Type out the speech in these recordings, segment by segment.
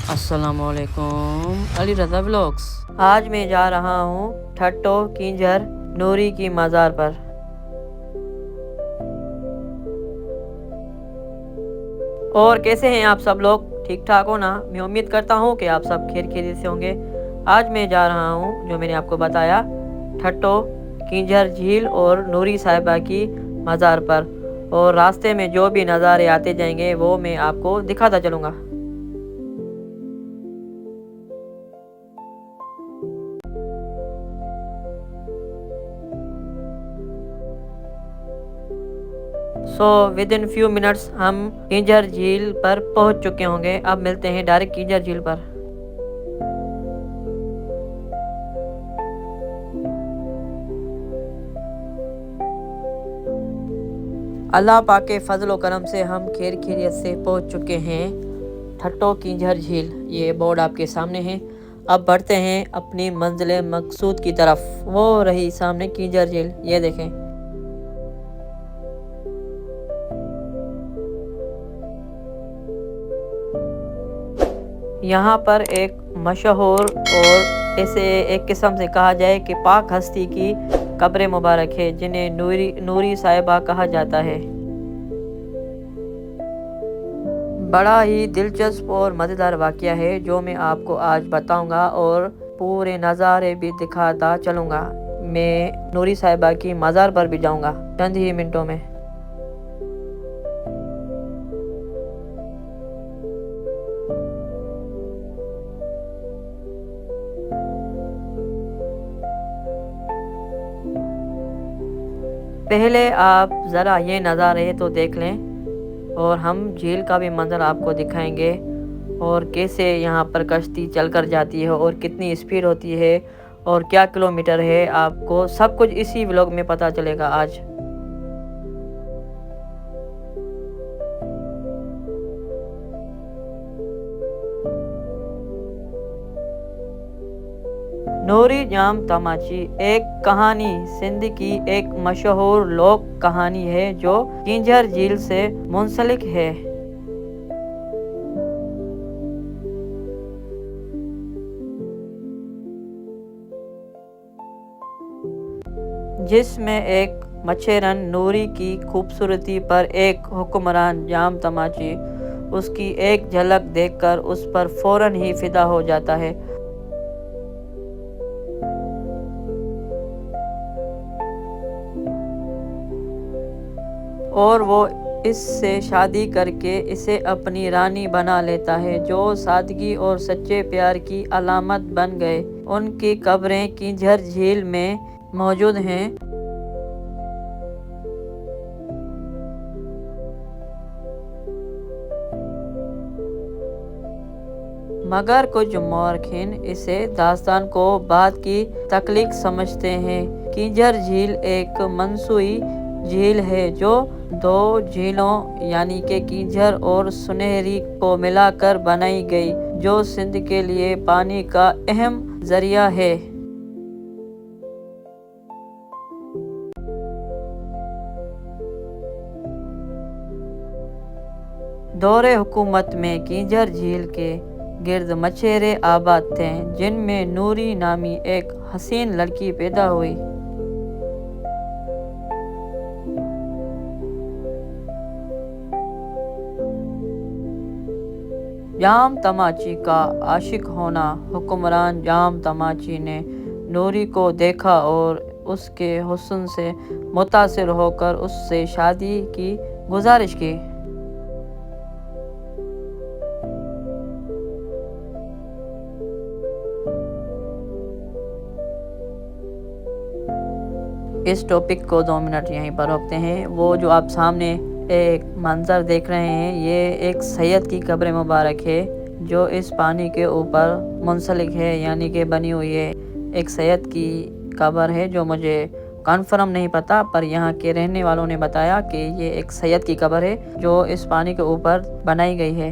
अस्सलामुअलैकुम अली रज़ा व्लॉग्स। आज मैं जा रहा हूँ ठट्टो किंजर नूरी की मज़ार पर। और कैसे हैं आप सब लोग, ठीक ठाक हो ना? मैं उम्मीद करता हूँ कि आप सब खैर खैरियत से होंगे। आज मैं जा रहा हूँ, जो मैंने आपको बताया, ठट्टो किंजर झील और नूरी साहिबा की मज़ार पर। और रास्ते में जो भी नज़ारे आते जाएंगे वो मैं आपको दिखाता चलूँगा। विद इन फ्यू मिनट्स हम किंजर झील पर पहुंच चुके होंगे। अब मिलते हैं डायरेक्ट किंजर झील पर। अल्लाह पाक के फजल व करम से हम खैर खैरियत से पहुंच चुके हैं ठट्टो किंजर झील। ये बोर्ड आपके सामने है। अब बढ़ते हैं अपनी मंजिल मकसूद की तरफ। वो रही सामने किंजर झील, ये देखें। यहाँ पर एक मशहूर और ऐसे एक किस्म से कहा जाए कि पाक हस्ती की कब्र मुबारक है, जिन्हें नूरी साहिबा कहा जाता है। बड़ा ही दिलचस्प और मज़ेदार वाक़या है जो मैं आपको आज बताऊंगा और पूरे नज़ारे भी दिखाता चलूँगा। मैं नूरी साहिबा की मज़ार पर भी जाऊँगा चंद ही मिनटों में। पहले आप ज़रा ये नज़ारे तो देख लें और हम झील का भी मंजर आपको दिखाएंगे और कैसे यहाँ पर कश्ती चलकर जाती है और कितनी स्पीड होती है और क्या किलोमीटर है, आपको सब कुछ इसी व्लॉग में पता चलेगा आज। नूरी जाम तमाची एक कहानी सिंध की एक मशहूर लोक कहानी है जो किंजर झील से मुंसलिक है। जिसमें एक मच्छेरन नूरी की खूबसूरती पर एक हुक्मरान जाम तमाची उसकी एक झलक देखकर उस पर फौरन ही फिदा हो जाता है और वो इससे शादी करके इसे अपनी रानी बना लेता है, जो सादगी और सच्चे प्यार की अलामत बन गए। उनकी कब्रें किंजर झील में मौजूद हैं। मगर कुछ मौरखीन इसे दास्तान को बाद की तख्लीक समझते हैं। किंजर झील एक मनसूई झील है जो दो झीलों यानी कि किंजर और सुनहरी को मिलाकर बनाई गई, जो सिंध के लिए पानी का अहम जरिया है। दौरे हुकूमत में किंजर झील के गिर्द मछेरे आबाद थे, जिनमें नूरी नामी एक हसीन लड़की पैदा हुई। जाम तमाची का आशिक होना। हुक्मरान जाम तमाची ने नूरी को देखा और उसके हुस्न से मुतासिर होकर उससे शादी की गुजारिश की। इस टॉपिक को 2 मिनट यहीं पर रोकते हैं। वो जो आप सामने एक मंजर देख रहे हैं, ये एक सैयद की कब्र मुबारक है जो इस पानी के ऊपर मुंसलिक है, यानी कि बनी हुई है। एक सैयद की कब्र है जो मुझे कन्फर्म नहीं पता, पर यहाँ के रहने वालों ने बताया कि ये एक सैयद की कब्र है जो इस पानी के ऊपर बनाई गई है।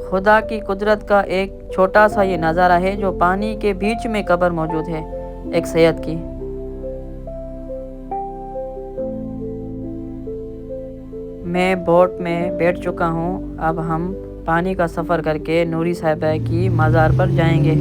खुदा की कुदरत का एक छोटा सा ये नज़ारा है जो पानी के बीच में कब्र मौजूद है एक सैयद की। मैं बोट में बैठ चुका हूँ। अब हम पानी का सफ़र करके नूरी साहिबा की मज़ार पर जाएंगे।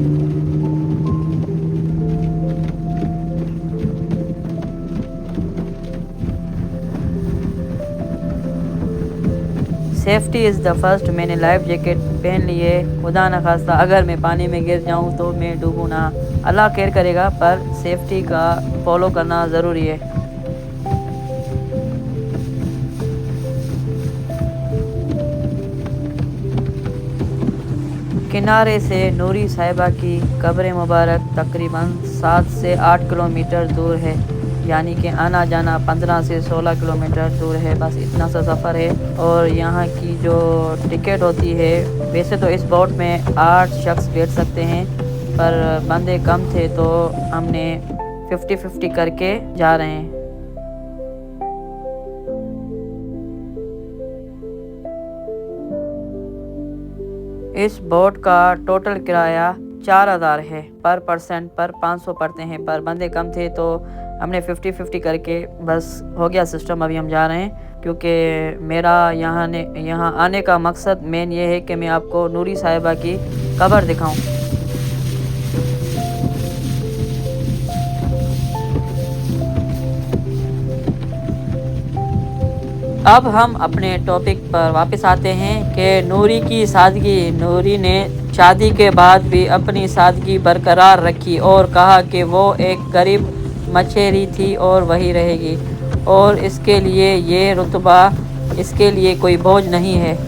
Safety is the first. मैंने लाइफ जैकेट पहन ली है। खुदा न खास्ता अगर मैं पानी में गिर जाऊं तो मैं डूबूं ना, अल्लाह केयर करेगा, पर सेफ्टी का फॉलो करना ज़रूरी है। किनारे से नूरी साहिबा की कब्र मुबारक तकरीबन 7 से 8 किलोमीटर दूर है, यानी कि आना जाना 15 से 16 किलोमीटर दूर है। बस इतना सा सफ़र है। और यहाँ की जो टिकट होती है, वैसे तो इस बोट में 8 शख्स बैठ सकते हैं, पर बंदे कम थे तो हमने 50-50 करके जा रहे हैं। इस बोट का टोटल किराया 4000 है। पर पर्सन पर 500 पड़ते हैं, पर बंदे कम थे तो हमने 50-50 करके बस हो गया सिस्टम। अभी हम जा रहे हैं, क्योंकि मेरा यहाँ आने का मकसद मेन ये है कि मैं आपको नूरी साहिबा की कब्र दिखाऊं। अब हम अपने टॉपिक पर वापस आते हैं कि नूरी की सादगी। नूरी ने शादी के बाद भी अपनी सादगी बरकरार रखी और कहा कि वो एक गरीब मछेरी थी और वही रहेगी, और इसके लिए ये रुतबा इसके लिए कोई बोझ नहीं है।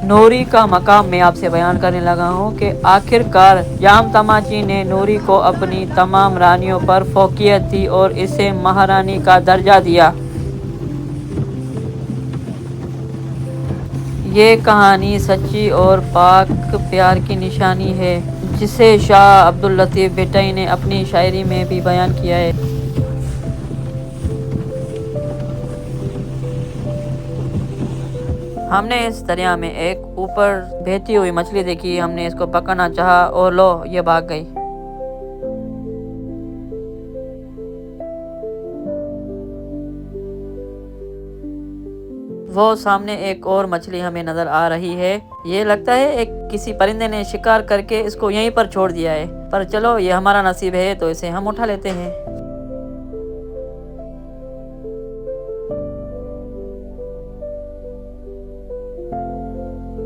नूरी का मकाम मैं आपसे बयान करने लगा हूँ कि आखिरकार जाम तमाची ने नूरी को अपनी तमाम रानियों पर फौकियत दी और इसे महारानी का दर्जा दिया। ये कहानी सच्ची और पाक प्यार की निशानी है, जिसे शाह अब्दुल लतीफ़ भुट्टो ने अपनी शायरी में भी बयान किया है। हमने इस दरिया में एक ऊपर बहती हुई मछली देखी। हमने इसको पकड़ना चाहा और लो, ये भाग गई। वो सामने एक और मछली हमें नजर आ रही है। ये लगता है एक किसी परिंदे ने शिकार करके इसको यहीं पर छोड़ दिया है, पर चलो ये हमारा नसीब है तो इसे हम उठा लेते हैं।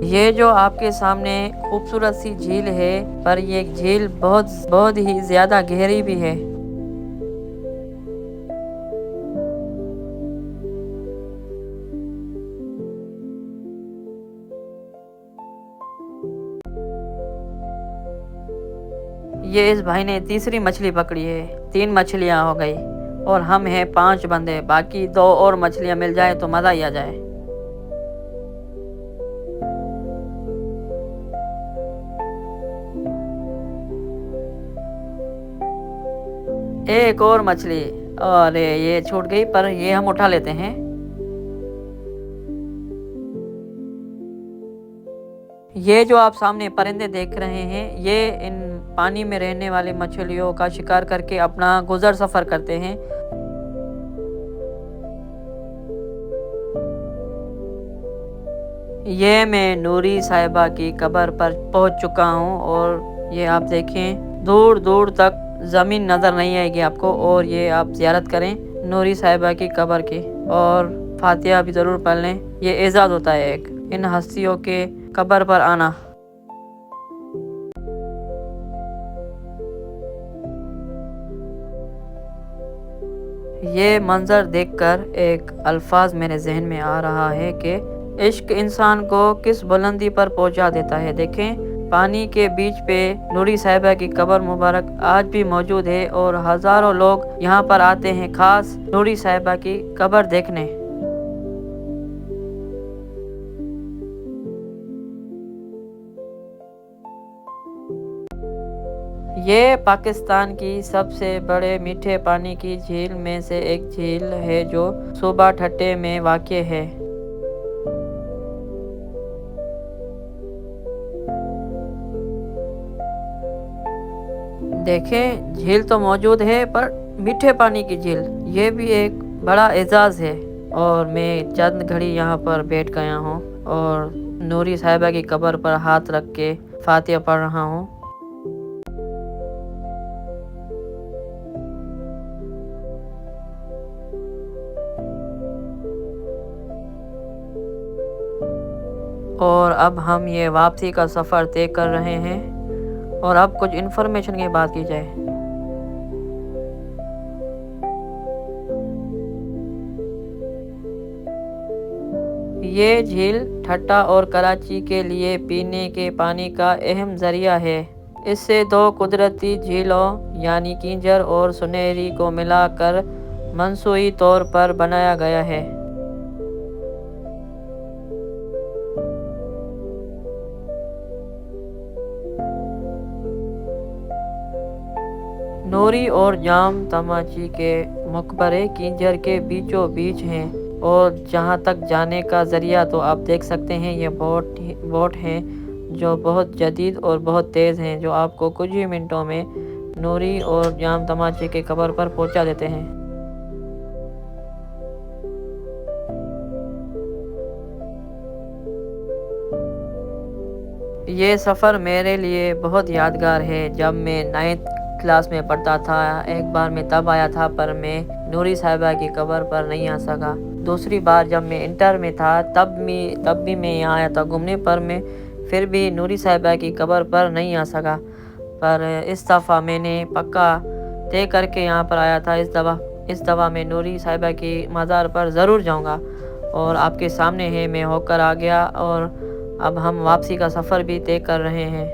ये जो आपके सामने खूबसूरत सी झील है, पर ये झील बहुत बहुत ही ज्यादा गहरी भी है। ये इस भाई ने तीसरी मछली पकड़ी है। 3 मछलियां हो गई और हम हैं 5 बंदे। बाकी 2 और मछलियां मिल जाए तो मजा ही आ जाए। एक और मछली, अरे ये छूट गई, पर ये हम उठा लेते हैं। ये जो आप सामने परिंदे देख रहे हैं, ये इन पानी में रहने वाले मछलियों का शिकार करके अपना गुजर सफर करते हैं। ये मैं नूरी साहिबा की कब्र पर पहुंच चुका हूं, और ये आप देखें दूर दूर तक ज़मीन नज़र नहीं आएगी आपको। और ये आप ज़ियारत करें नूरी साहिबा की कब्र की, और फातिहा भी ज़रूर पढ़ लें। ये एजाज़ होता है एक इन हस्तियों के कब्र पर आना। ये मंजर देखकर एक अल्फाज मेरे जहन में आ रहा है कि इश्क इंसान को किस बुलंदी पर पहुंचा देता है। देखें, पानी के बीच पे नूरी साहिबा की कब्र मुबारक आज भी मौजूद है, और हजारों लोग यहाँ पर आते हैं खास नूरी साहिबा की कब्र देखने। ये पाकिस्तान की सबसे बड़े मीठे पानी की झील में से एक झील है, जो सूबा ठट्टे में वाक़ है। देखें, झील तो मौजूद है पर मीठे पानी की झील, ये भी एक बड़ा एजाज़ है। और मैं चंद घड़ी यहाँ पर बैठ गया हूँ और नूरी साहिबा की कब्र पर हाथ रख के फातिहा पढ़ रहा हूँ। और अब हम ये वापसी का सफ़र तय कर रहे हैं। और अब कुछ इन्फॉर्मेशन की बात की जाए। ये झील ठट्टा और कराची के लिए पीने के पानी का अहम ज़रिया है। इससे दो कुदरती झीलों यानी किंजर और सुनहरी को मिलाकर मनसूई तौर पर बनाया गया है। नूरी और जाम तमाची के मकबरे किंजर के बीचों बीच हैं। और जहाँ तक जाने का ज़रिया तो आप देख सकते हैं, ये बोट हैं जो बहुत जदीद और बहुत तेज़ हैं, जो आपको कुछ ही मिनटों में नूरी और जाम तमाची के कब्र पर पहुँचा देते हैं। ये सफ़र मेरे लिए बहुत यादगार है। जब मैं 9th क्लास में पढ़ता था, एक बार मैं तब आया था पर मैं नूरी साहिबा की कब्र पर नहीं आ सका। दूसरी बार जब मैं इंटर में था तब भी मैं यहाँ आया था घूमने, पर मैं फिर भी नूरी साहिबा की कब्र पर नहीं आ सका। पर इस दफ़ा मैंने पक्का तय करके यहाँ पर आया था। इस दफ़ा मैं नूरी साहिबा की मज़ार पर ज़रूर जाऊँगा। और आपके सामने है, मैं होकर आ गया और अब हम वापसी का सफ़र भी तय कर रहे हैं।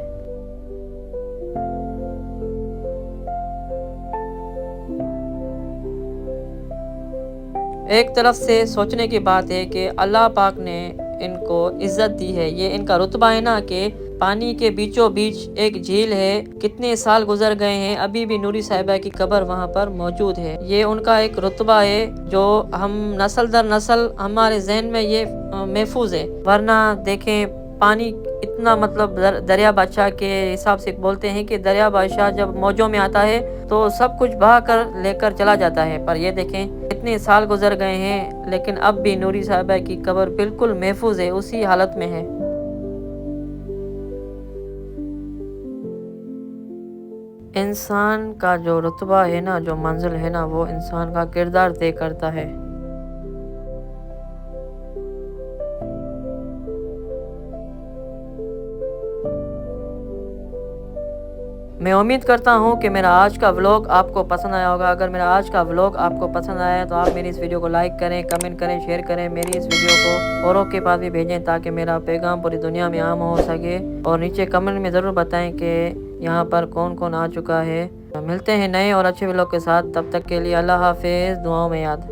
एक तरफ से सोचने की बात है कि अल्लाह पाक ने इनको इज़्ज़त दी है। ये इनका रुतबा है ना कि पानी के बीचों बीच एक झील है। कितने साल गुजर गए हैं, अभी भी नूरी साहिबा की कब्र वहाँ पर मौजूद है। ये उनका एक रुतबा है जो हम नस्ल दर नस्ल हमारे जहन में ये महफूज है। वरना देखें, पानी इतना मतलब दरिया बादशाह के हिसाब से बोलते हैं कि दरिया बादशाह जब मौजों में आता है तो सब कुछ बहा कर लेकर चला जाता है। पर ये देखें, इतने साल गुजर गए हैं लेकिन अब भी नूरी साहिबा की कब्र बिल्कुल महफूज है, उसी हालत में है। इंसान का जो रुतबा है ना, जो मंजिल है ना, वो इंसान का किरदार तय करता है। मैं उम्मीद करता हूँ कि मेरा आज का व्लॉग आपको पसंद आया होगा। अगर मेरा आज का व्लॉग आपको पसंद आया है तो आप मेरी इस वीडियो को लाइक करें, कमेंट करें, शेयर करें। मेरी इस वीडियो को औरों के पास भी भेजें ताकि मेरा पैगाम पूरी दुनिया में आम हो सके। और नीचे कमेंट में ज़रूर बताएं कि यहाँ पर कौन कौन आ चुका है। मिलते हैं नए और अच्छे व्लॉग के साथ, तब तक के लिए अल्लाह हाफिज़, दुआओं में याद।